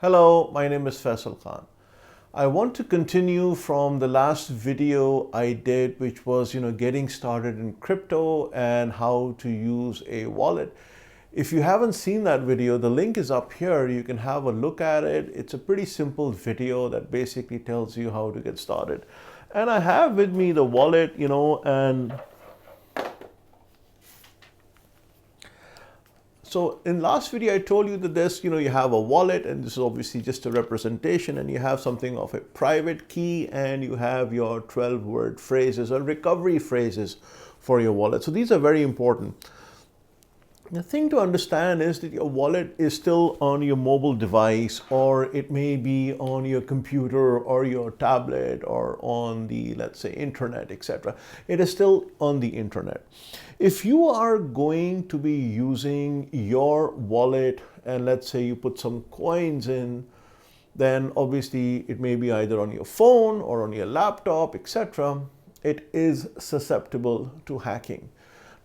Hello, my name is Faisal Khan. I want to continue from the last video I did, which was, getting started in crypto and how to use a wallet. If you haven't seen that video, the link is up here. You can have a look at it. It's a pretty simple video that basically tells you how to get started. And I have with me the wallet, and so in last video, I told you that this, you have a wallet, and this is obviously just a representation, and you have something of a private key, and you have your 12-word phrases or recovery phrases for your wallet. So these are very important. The thing to understand is that your wallet is still on your mobile device, or it may be on your computer or your tablet or on the, let's say, internet, etc. It is still on the internet. If you are going to be using your wallet and let's say you put some coins in, then obviously it may be either on your phone or on your laptop, etc. It is susceptible to hacking.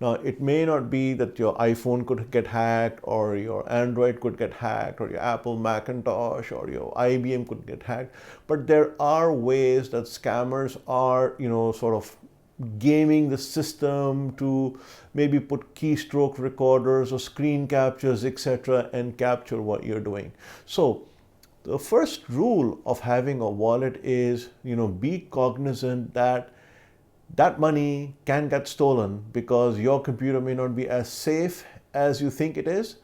Now, it may not be that your iPhone could get hacked or your Android could get hacked or your Apple Macintosh or your IBM could get hacked, but there are ways that scammers are, sort of gaming the system to maybe put keystroke recorders or screen captures, etc., and capture what you're doing. So the first rule of having a wallet is, be cognizant that money can get stolen because your computer may not be as safe as you think it is,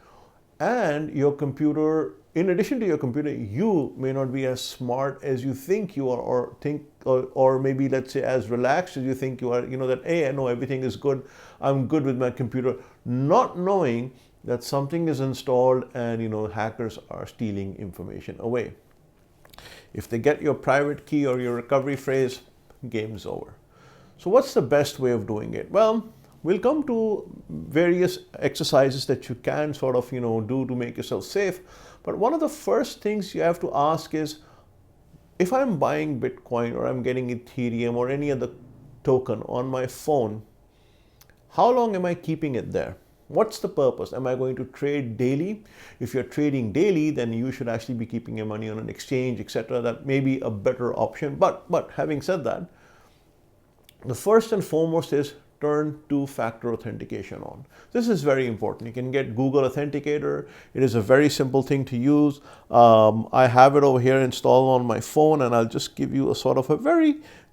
and your computer, in addition to your computer, you may not be as smart as you think you are, or maybe let's say as relaxed as you think you are, that, hey, I know everything is good, I'm good with my computer, not knowing that something is installed and hackers are stealing information away. If they get your private key or your recovery phrase, game's over. So what's the best way of doing it? Well, we'll come to various exercises that you can sort of, do to make yourself safe. But one of the first things you have to ask is, if I'm buying Bitcoin or I'm getting Ethereum or any other token on my phone, how long am I keeping it there? What's the purpose? Am I going to trade daily? If you're trading daily, then you should actually be keeping your money on an exchange, etc. That may be a better option. But having said that, the first and foremost is turn two-factor authentication on. This is very important. You can get Google Authenticator. It is a very simple thing to use. I have it over here installed on my phone, and I'll just give you a sort of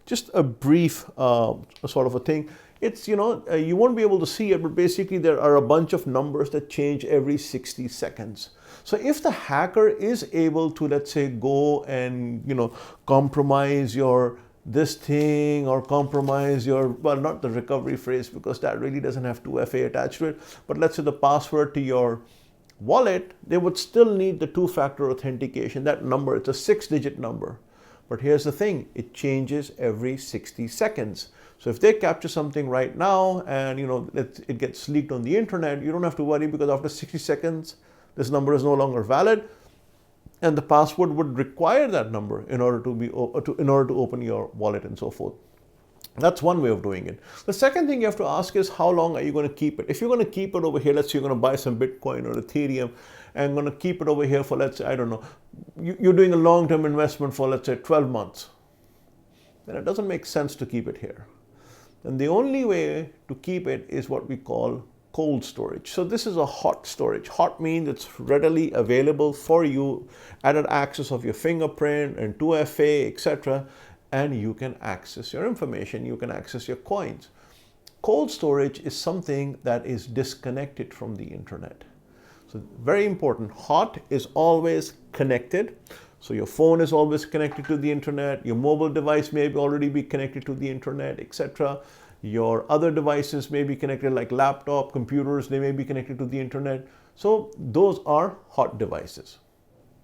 just a brief sort of a thing. It's, you won't be able to see it, but basically there are a bunch of numbers that change every 60 seconds. So if the hacker is able to, let's say, go and, compromise this thing or compromise your, well, not the recovery phrase because that really doesn't have 2FA attached to it, but let's say the password to your wallet, they would still need the two-factor authentication. That number, it's a 6-digit number. But here's the thing, it changes every 60 seconds. So if they capture something right now and it gets leaked on the internet, you don't have to worry because after 60 seconds, this number is no longer valid. And the password would require that number in order to open your wallet and so forth. That's one way of doing it. The second thing you have to ask is, how long are you going to keep it? If you're going to keep it over here, let's say you're going to buy some Bitcoin or Ethereum and going to keep it over here for, let's say, I don't know, you're doing a long-term investment for, let's say, 12 months. Then it doesn't make sense to keep it here. And the only way to keep it is what we call cold storage. So this is a hot storage. Hot means it's readily available for you, added access of your fingerprint and 2FA, etc. And you can access your information, you can access your coins. Cold storage is something that is disconnected from the internet. So very important, hot is always connected. So your phone is always connected to the internet, your mobile device may already be connected to the internet, etc. Your other devices may be connected, like laptop, computers, they may be connected to the internet. So those are hot devices.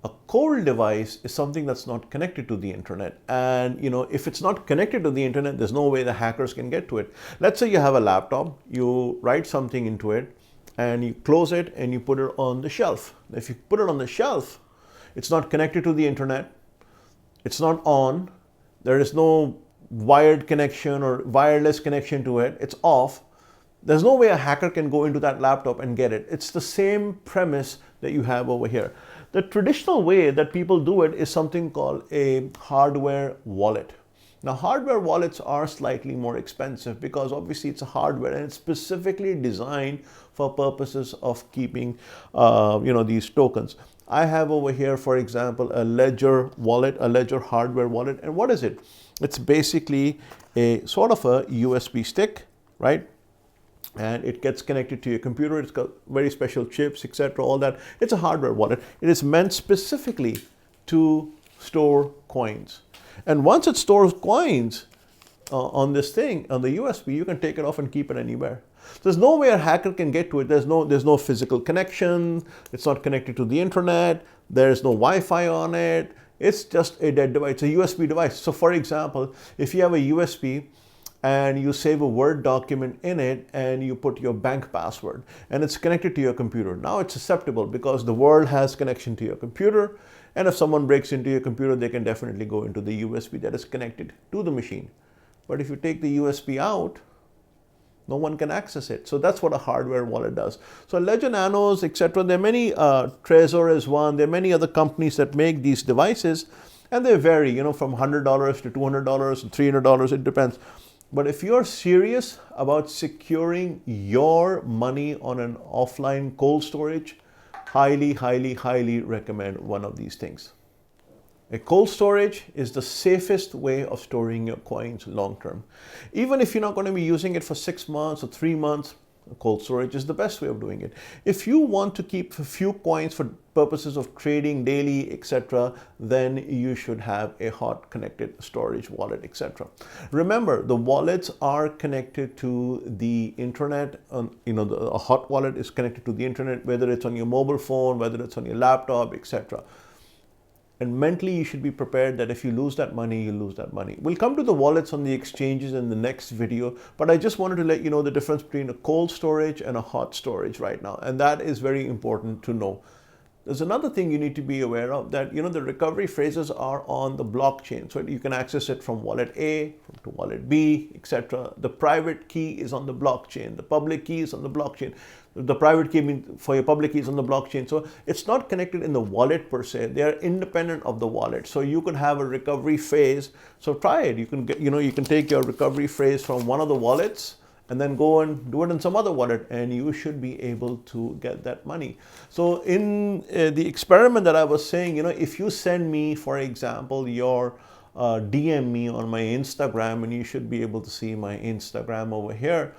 A cold device is something that's not connected to the internet. And if it's not connected to the internet, there's no way the hackers can get to it. Let's say you have a laptop, you write something into it and you close it and you put it on the shelf. If you put it on the shelf, it's not connected to the internet, it's not on, there is no wired connection or wireless connection to it, it's off, There's no way a hacker can go into that laptop and get it. It's the same premise that you have over here. The traditional way that people do it is something called a hardware wallet. Now, hardware wallets are slightly more expensive because obviously it's a hardware and it's specifically designed for purposes of keeping, these tokens. I have over here, for example, a Ledger wallet, a Ledger hardware wallet. And what is it? It's basically a sort of a USB stick, right? And it gets connected to your computer. It's got very special chips, etc., all that. It's a hardware wallet. It is meant specifically to store coins. And once it stores coins on this thing, on the USB, you can take it off and keep it anywhere. There's no way a hacker can get to it. There's no physical connection. It's not connected to the internet. There's no Wi-Fi on it. It's just a dead device. It's a USB device. So for example, if you have a USB and you save a Word document in it and you put your bank password and it's connected to your computer, now it's susceptible because the world has connection to your computer. And if someone breaks into your computer, they can definitely go into the USB that is connected to the machine. But if you take the USB out, no one can access it. So that's what a hardware wallet does. So Ledger Nanos, etc. There are many, Trezor is one. There are many other companies that make these devices, and they vary, from $100 to $200 to $300. It depends. But if you're serious about securing your money on an offline cold storage, highly, highly, highly recommend one of these things. A cold storage is the safest way of storing your coins long term. Even if you're not going to be using it for 6 months or 3 months, cold storage is the best way of doing it. If you want to keep a few coins for purposes of trading daily, etc., then you should have a hot connected storage wallet, etc. Remember, the wallets are connected to the internet. A hot wallet is connected to the internet, whether it's on your mobile phone, whether it's on your laptop, etc. And mentally, you should be prepared that if you lose that money, you lose that money. We'll come to the wallets on the exchanges in the next video, but I just wanted to let you know the difference between a cold storage and a hot storage right now. And that is very important to know. There's another thing you need to be aware of, that the recovery phrases are on the blockchain. So you can access it from wallet A to wallet B, etc. The private key is on the blockchain. The public key is on the blockchain. The private key for your public key is on the blockchain. So it's not connected in the wallet per se. They are independent of the wallet. So you could have a recovery phrase. So try it. You can you can take your recovery phrase from one of the wallets and then go and do it in some other wallet, and you should be able to get that money. So in the experiment that I was saying, if you send me, for example, your DM me on my Instagram, and you should be able to see my Instagram over here.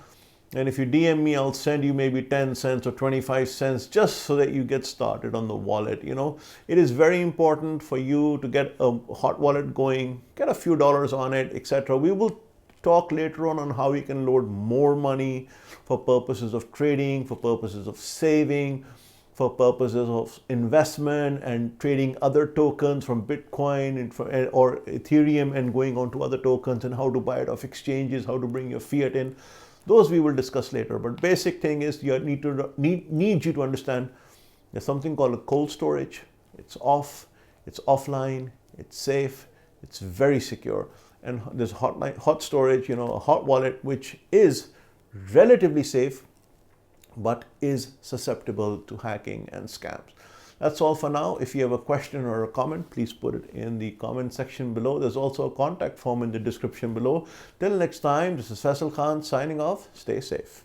And if you DM me, I'll send you maybe 10 cents or 25 cents just so that you get started on the wallet. It is very important for you to get a hot wallet going, get a few dollars on it, etc. We will talk later on how you can load more money for purposes of trading, for purposes of saving, for purposes of investment and trading other tokens from Bitcoin or Ethereum and going on to other tokens, and how to buy it off exchanges, how to bring your fiat in. Those we will discuss later. But basic thing is you need you to understand there's something called a cold storage. It's off, it's offline, it's safe, it's very secure. And there's hot storage, a hot wallet, which is relatively safe, but is susceptible to hacking and scams. That's all for now. If you have a question or a comment, please put it in the comment section below. There's also a contact form in the description below. Till next time, this is Faisal Khan signing off. Stay safe.